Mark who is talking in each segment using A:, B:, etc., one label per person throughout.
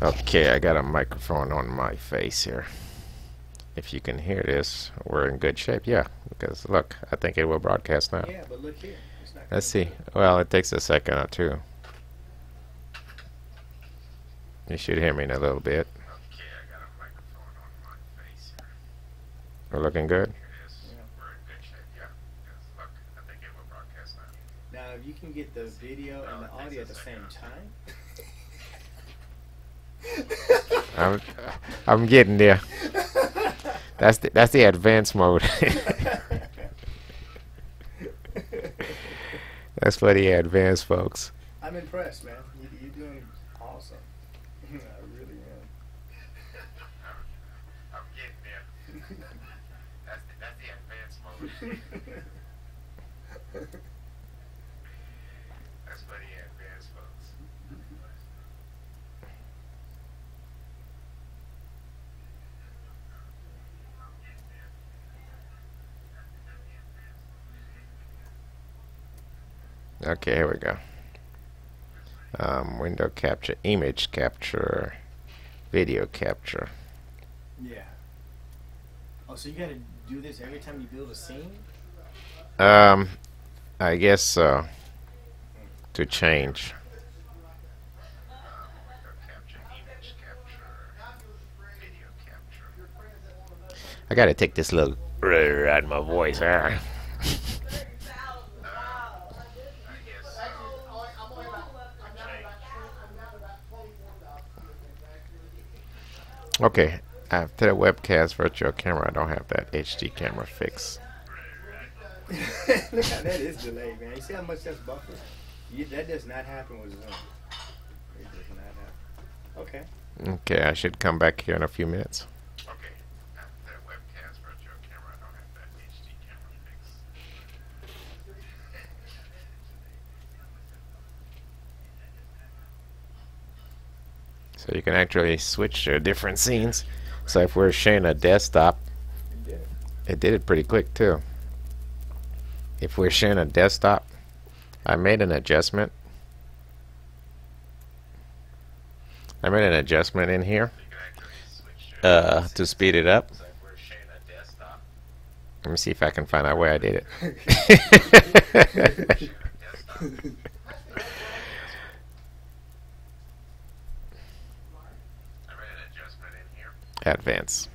A: Okay, I got a microphone on my face here. If you can hear this, we're in good shape. Yeah, because look, I think it will broadcast now.
B: Yeah, but look here. It's not
A: Let's
B: coming
A: see. Well, it takes a second or two. You should hear me in a little bit. Okay, I got a microphone on my face here. We're looking good?
B: through. Yeah.
A: We're in good shape. Yeah, because look, I think it will broadcast now.
B: Now, if you can get the video and the audio at the same time.
A: I'm, I'm getting there. That's the advanced mode. That's for the advanced folks.
B: I'm impressed, man. You're doing awesome. I really am.
A: I'm getting there. That's the advanced mode. That's for the advanced folks. Okay, here we go. Window capture, image capture, video capture.
B: Yeah. Oh, so you gotta do this every time you build a scene?
A: I guess so. To change. I gotta take this little out of my voice. Okay, after the webcast virtual camera, I don't have that HD camera fixed.
B: Look how that is delayed, man. You see how much that's buffered? That does not happen with Zoom. It does not happen. Okay.
A: Okay, I should come back here in a few minutes. Okay, after the webcast virtual camera, I don't have that HD camera fixed. So you can actually switch to different scenes. So if we're sharing a desktop, it did it pretty quick too. If we're sharing a desktop, I made an adjustment. I made an adjustment in here to speed it up. Let me see if I can find out where I did it. Advance.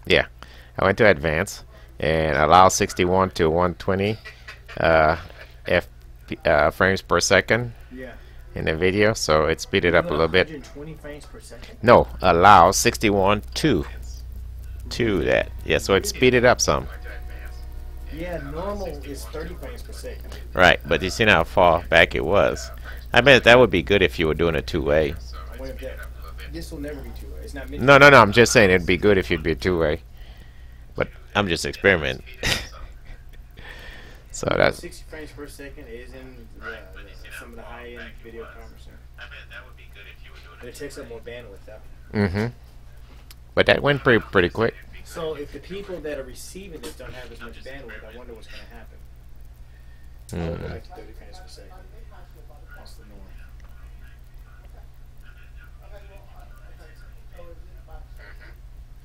A: Yeah, I went to advance and allow 61 to 120 frames per second
B: Yeah.
A: in the video, so it speeded up a little bit.
B: 120 frames per second?
A: No, allow 61 to that. Yeah, so it speeded up some.
B: Yeah, normal is 30 frames per second.
A: Right, but you see how far back it was. I bet that would be good if you were doing a two-way.
B: I wonder if this will never be two-way. It's not meant
A: No, no, no, I'm just saying it'd be good if you'd be two-way. But I'm just experimenting. So that's
B: 60 frames per second is in some of the high-end video cameras. But it takes up more bandwidth, though.
A: mm-hmm. But that went pretty quick.
B: So if the people that are receiving this don't have as much bandwidth, I wonder what's going to happen. I'll go back to 30 frames per second. That's the norm.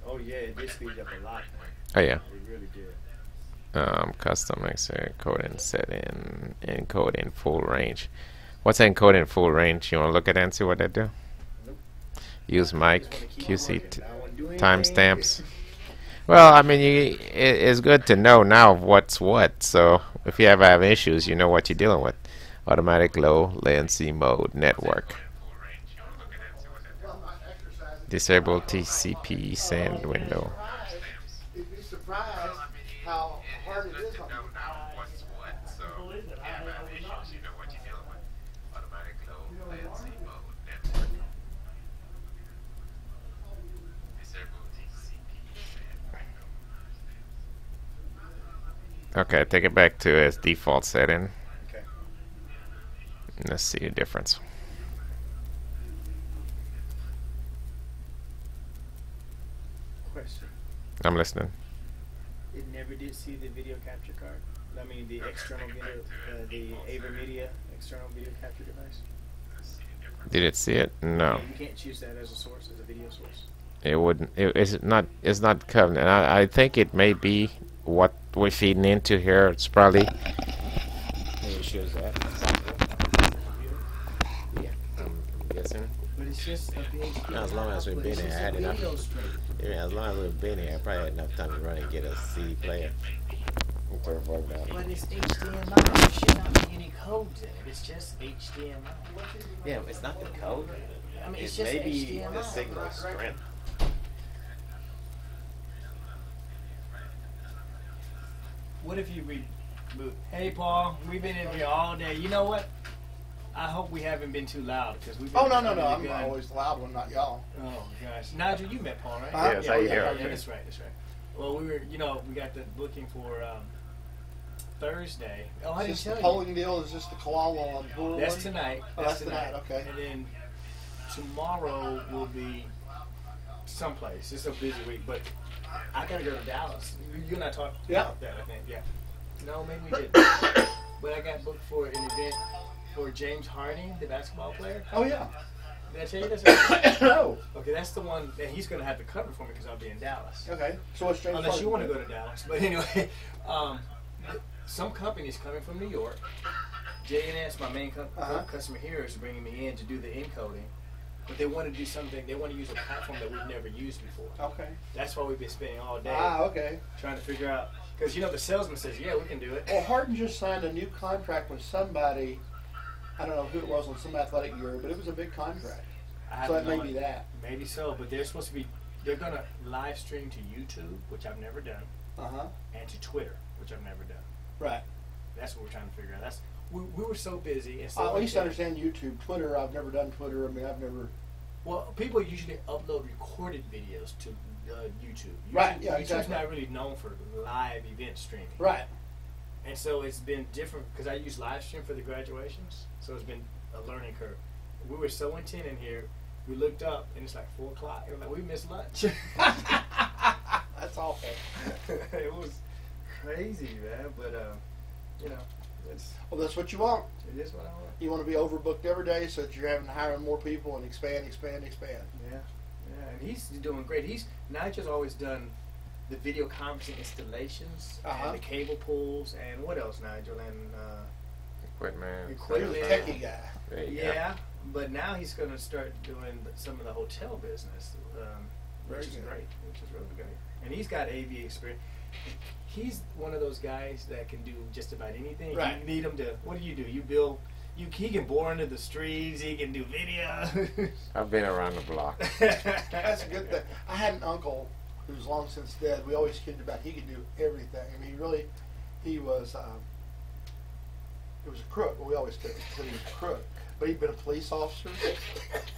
B: Oh yeah, it did speed up a lot, man.
A: Oh yeah.
B: It really did.
A: Custom encode setting, encode in full range. What's encode in full range? You want to look at that and see what that do?
B: Nope.
A: Use mic QC timestamps.
B: timestamps.
A: Well, I mean, it's good to know now what's what. So if you ever have issues, you know what you're dealing with. Automatic low latency mode network. Disable TCP send window.
C: You'd be surprised how hard it is on people.
A: Okay, take it back to its default setting.
B: Okay.
A: Let's see the difference.
B: Question.
A: I'm listening.
B: It never did see the video capture card. I mean, the external video, the AVer Media external video capture device.
A: Did it see it? No.
B: You can't choose that as a source, as a video source.
A: It wouldn't. It's not. It's not Covenant. I think it may be what we're feeding into here. It's probably. Maybe it shows that. Yeah, I'm guessing.
B: But it's just a big.
A: As long as we've been here, I had enough. Yeah, as long as we've been here, I probably had enough time to run and get a CD player.
B: But it's HDMI. There should not be any codes in it. It's just HDMI.
A: Yeah, it's not the code.
B: I mean, it's just HDMI.
A: The signal strength.
B: What if you remove? Hey, Paul, we've been in here all day. You know what? I hope we haven't been too loud because we've been.
C: Oh, no. I'm always the loud one, not y'all.
B: Oh gosh, Nigel, you met Paul, right?
A: Yes, how you doing?
B: Yeah, that's right. Well, we got the booking for Thursday. Oh, I didn't
C: Is this
B: tell
C: the
B: you.
C: polling deal? Is this the Kalala on Brewer?
B: That's tonight.
C: Oh, that's tonight. Okay.
B: And then tomorrow will be someplace. It's a busy week, but I gotta go to Dallas. You and I talked about that, I think. Yeah. No, maybe we didn't. But I got booked for an event for James Harden, the basketball player.
C: Oh, yeah.
B: Did I tell you this?
C: No.
B: Okay, that's the one that he's going to have to cover for me because I'll be in Dallas.
C: Okay. So what's James
B: Unless you want
C: Harden
B: to go to Dallas. But anyway, some company's coming from New York. JNS, my main customer here, is bringing me in to do the encoding. But they want to do something. They want to use a platform that we've never used before.
C: Okay.
B: That's why we've been spending all day
C: okay.
B: trying to figure out. Because, the salesman says, yeah, we can do it.
C: Well, Harden just signed a new contract with somebody. I don't know who it was on some athletic bureau, but it was a big contract. So that may be that.
B: Maybe so, but they're supposed to be. They're going to live stream to YouTube, which I've never done, and to Twitter, which I've never done.
C: Right.
B: That's what we're trying to figure out. We were so busy. And
C: at least I understand YouTube. Twitter, I've never done Twitter. I mean, I've never.
B: Well, people usually upload recorded videos to YouTube.
C: Right. Yeah.
B: YouTube's
C: Exactly.
B: not really known for live event streaming.
C: Right.
B: And so it's been different because I use live stream for the graduations, so it's been a learning curve. We were so intent in here, we looked up and it's like 4 o'clock. And we missed lunch.
C: That's awful.
B: It was crazy, man. But
C: Well, that's what you want.
B: it is what I want.
C: You want to be overbooked every day so that you're having to hire more people and expand.
B: Yeah, and he's doing great. Nigel's always done the video conferencing installations and the cable pulls and what else, Nigel? And
A: Equipment.
C: You're the techie guy.
B: Yeah, but now he's going to start doing some of the hotel business, which is great. Which is really great. And he's got AV experience. He's one of those guys that can do just about anything.
C: Right.
B: You need him to. What do? You build. He can bore into the streets. He can do video.
A: I've been around the block.
C: That's a good thing. I had an uncle who's long since dead. We always kidded about he could do everything. I mean, he was a crook. Well, we always said he was a crook. But he'd been a police officer.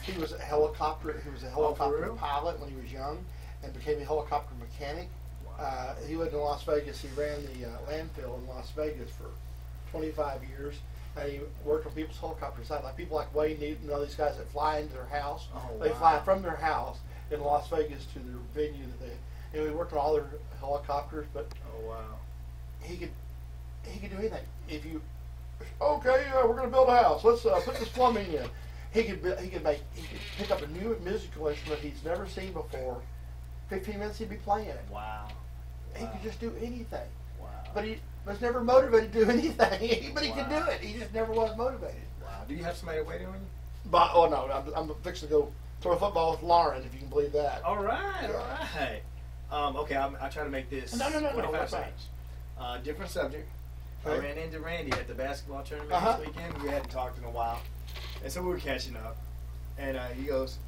C: He was a helicopter pilot when he was young, and became a helicopter mechanic. He lived in Las Vegas. He ran the landfill in Las Vegas for 25 years. And he worked on people's helicopters. Like people like Wayne Newton and all these guys that fly into their house. They fly from their house in Las Vegas to their venue that they. And we worked on all their helicopters. But he could do anything. If you we're going to build a house. Let's put this plumbing in. He could pick up a new musical instrument he's never seen before. 15 minutes he'd be playing it.
B: Wow.
C: He could just do anything.
B: Wow.
C: But he was never motivated to do anything. But he could do it. He just never was motivated.
B: Wow. Do you have somebody waiting on you?
C: But I'm fixing to go throw a football with Lauren, if you can believe that.
B: All right. Okay, I'll try to make this
C: No,
B: 45 seconds. Different subject. I ran into Randy at the basketball tournament this weekend. We hadn't talked in a while. And so we were catching up. And he goes,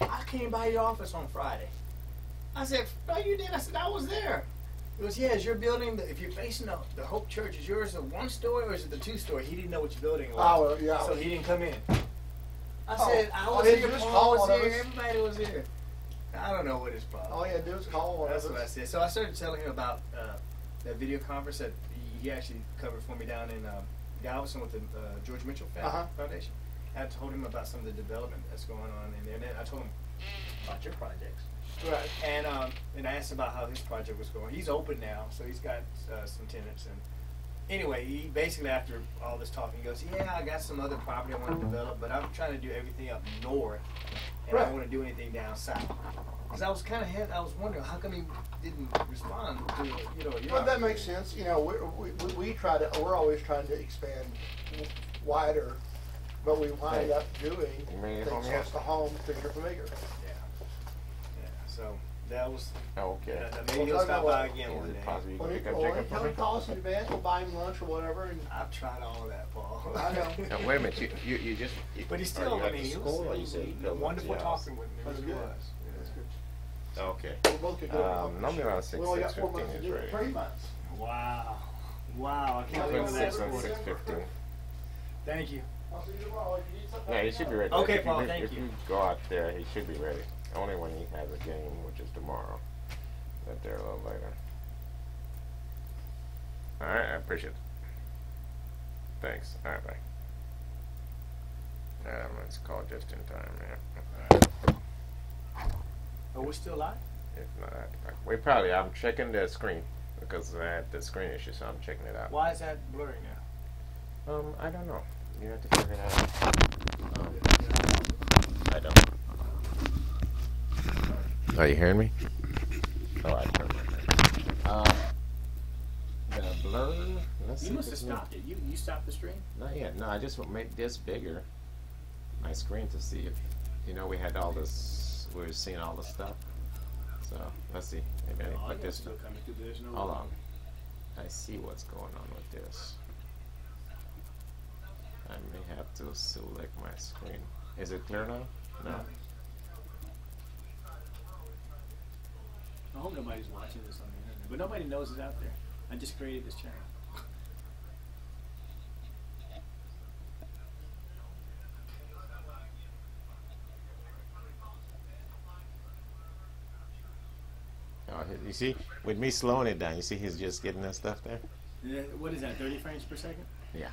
B: I came by your office on Friday. I said, no, you did. I said, I was there. He goes, yeah, is your building, if you're facing the Hope Church, is yours the 1-story or is it the 2-story? He didn't know which building it was.
C: Oh, well, yeah.
B: So he didn't come in. I said, I was
C: he
B: here,
C: just
B: Paul was
C: called
B: here,
C: us.
B: everybody was here. I don't know what his problem
C: All you had to do is call one
B: That's
C: of
B: what I
C: us.
B: said. So I started telling him about that video conference that he actually covered for me down in Galveston with the George Mitchell Foundation. I told him about some of the development that's going on in there. And then I told him about your projects.
C: Right.
B: And I asked about how his project was going. He's open now, so he's got some tenants. anyway, he basically, after all this talking, he goes, yeah, I got some other property I want to develop, but I'm trying to do everything up north, and I don't want to do anything down south. Because I was kind of I was wondering, how come he didn't respond to,
C: Well, that makes sense. You know, we're always trying to expand wider, but we wind up doing things close to home because you're familiar.
B: Yeah, so that was,
A: Okay.
B: maybe he'll stop by again one day.
A: Possibly you
C: Well,
A: can pick up
C: or
A: chicken
C: tell
A: for me?
C: him call us in advance, we'll buy him lunch or whatever. And
B: I've tried all of that, Paul.
C: I know.
A: Now, wait a minute. You just.
B: But he's
A: are
B: still,
A: you
B: I
A: at
B: mean,
A: the
B: he
A: school, or you
B: was
A: said you go
B: wonderful
A: to
B: talking with me.
C: That's
B: He
C: good.
B: was.
C: That's good.
A: Okay.
C: We both could do it.
A: Normally around 6,
C: We only got 4
A: 6:15
C: months to
A: is
C: do it.
A: ready.
C: 3 months.
B: Wow. Wow. I can't
A: Between
B: believe that
A: 6 and
B: quarter.
A: 6:15.
B: Thank you.
C: I'll see you tomorrow. If you need something,
A: Yeah, he should be ready.
B: Okay,
A: If you-
B: Paul, thank
A: if
B: you.
A: you go out there, he should be ready. Only when he has a game, which is tomorrow. Get there a little later. Alright, I appreciate it. Thanks. Alright, bye. Let's call just in time, man.
B: Are we still live?
A: If not, I'm checking the screen because I had the screen issue, so I'm checking it out.
B: Why is that blurry now?
A: I don't know. You have to figure it out. I don't. Are you hearing me? Oh, I heard the blur. Let's see
B: You
A: if
B: must have
A: it's
B: stopped it. You stopped the stream?
A: Not yet. No, I just make this bigger. My screen to see if we had all this. We were seeing all the stuff. So let's see. Maybe I put this.
B: Still coming through. There's no.
A: Hold on. I see what's going on with this. I may have to select my screen. Is it clear now? No.
B: I hope nobody's watching this on the internet, but nobody knows it's out there. I just created this channel.
A: Oh, you see, with me slowing it down, you see he's just getting that stuff there?
B: Yeah, what is that, 30 frames per second?
A: Yeah.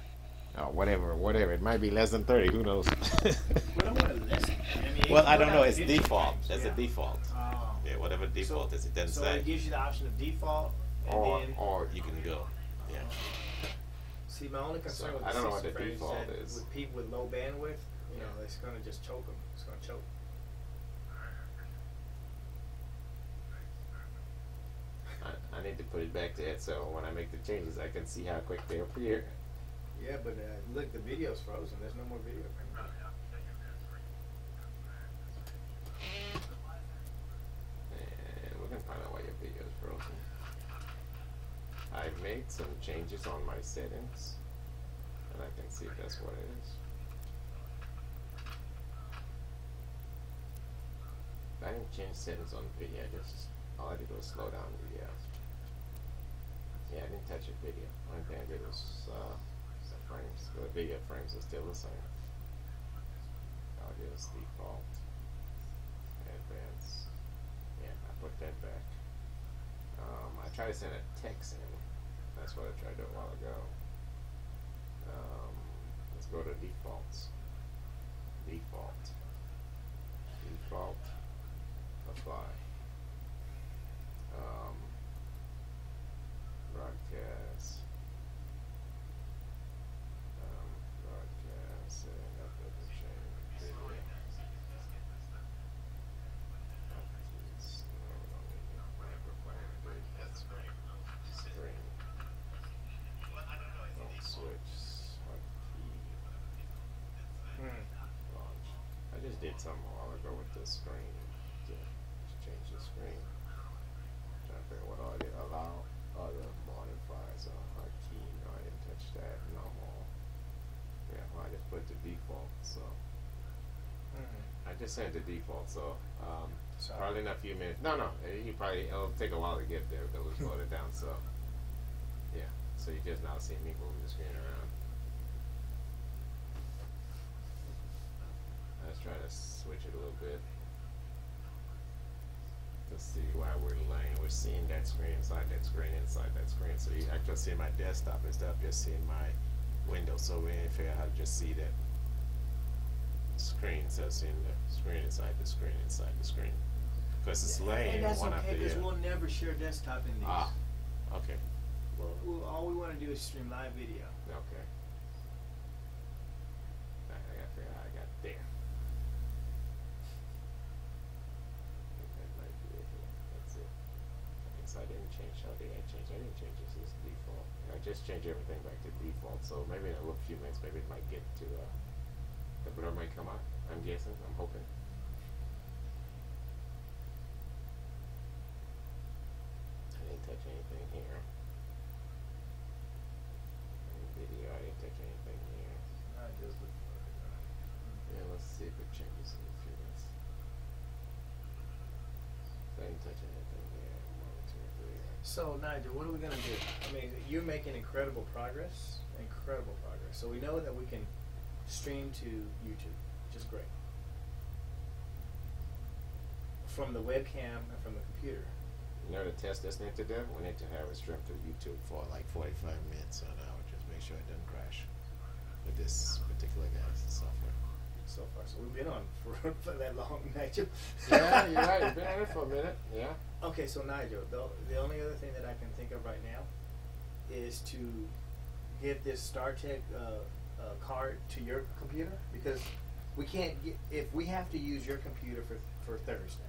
A: Oh, whatever. It might be less than 30. Who knows?
B: Well, I want to listen.
A: Well, I don't know. It's default. That's a default.
B: Oh.
A: Yeah, whatever default is, it doesn't
B: So
A: say.
B: it gives you the option of default, and then.
A: Or you can go. Yeah.
B: See, my only concern
A: So,
B: with
A: I
B: the
A: don't know what
B: 60
A: the
B: frames
A: default
B: that
A: is.
B: with people with low bandwidth, it's going to just choke them. It's going to choke.
A: I need to put it back to it so when I make the changes, I can see how quick they appear.
B: Yeah, but look, the video's frozen. There's no more video coming out.
A: And we can find out why your video is frozen. I made some changes on my settings, and I can see if that's what it is. I didn't change settings on the video. All I did was slow down the videos. Yeah, I didn't touch a video. Only thing I did was the frames. The video frames are still the same. Audio is default. Advanced. Yeah, I put that back. I tried to send a text in. That's what I tried to do a while ago. Let's go to defaults. Default. Apply. Broadcast. Broadcast. And that doesn't change. Video. Screen. Don't switch. Launch. I just did something a while ago with the screen to change the screen. Trying to figure out what I did. Allow other modifiers on hard key. No, I didn't touch that. Normal. Yeah, well, I just put the default. So I just sent the default. So probably in a few minutes. No. It'll take a while to get there because we slowed it down. So yeah. So you just now see me moving the screen around. Let's try to switch it a little bit to see why we're seeing that screen inside that screen inside that screen. So you actually see my desktop instead of just seeing my window. So we didn't figure out how to just see that screen. So seeing the screen inside the screen inside the screen. Because it's laying
B: And that's
A: one
B: okay,
A: after the
B: because
A: other.
B: we'll never share desktop in these.
A: Okay.
B: All we want to want to do is stream live video.
A: Okay. I gotta figure out how I got there. I think that might be it here. That's it. Okay, so I didn't change. How did I change? I didn't change this as default. I just changed everything back to default. So maybe in a little few minutes, maybe it might get to the blur might come out. I'm guessing. I'm hoping. I didn't touch anything here. Video, I didn't touch anything here.
B: I just look for it.
A: Yeah, let's see if it changes in a few minutes. I didn't touch anything here. 1, 2, 3.
B: So Nigel, what are we gonna do? I mean, you're making incredible progress. Incredible progress. So we know that we can stream to YouTube, which is great. From the webcam and from the computer.
A: You know the test this need to do? We need to have it stream through YouTube for like 45 minutes or an hour. Just make sure it doesn't crash with this particular guy's software.
B: So far, so we've been on for that long, Nigel.
A: Yeah, you're right. You've been at it for a minute. Yeah.
B: Okay, so Nigel, the only other thing that I can think of right now is to get this StarTech card to your computer, because we can't get, if we have to use your computer for Thursday.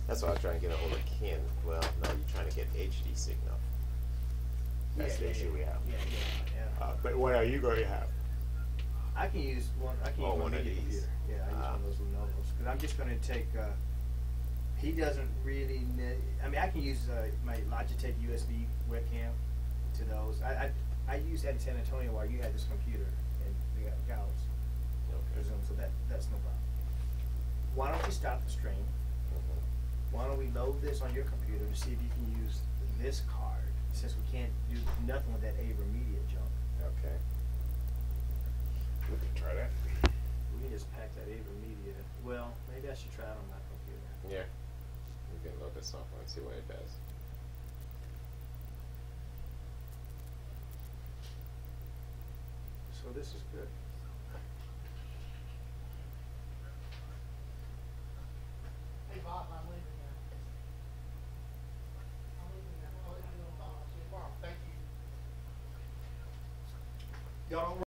A: That's why I was trying to get a hold of Ken. Well, no, you're trying to get HD signal. That's the issue we have.
B: Yeah.
A: But what are you going to have?
B: I can use one. I can use
A: one of
B: media
A: these.
B: computer. Yeah, I use one of those Lenovo's, because I'm just going to take. He doesn't really. I mean, I can use my Logitech USB webcam to those. I used that in San Antonio while you had this computer and we got Gauss.
A: Okay.
B: Zoom, so that's no problem. Why don't we stop the stream? Why don't we load this on your computer to see if you can use this card, since we can't do nothing with that Ava Media junk.
A: Okay. We can try that.
B: We can just pack that Ava Media. Well, maybe I should try it on my computer.
A: Yeah. We can load this software and see what it does.
B: So this is good.
C: Hey Bob, I'm leaving now. I'm leaving now. I'll let you know tomorrow. Thank you. Y'all don't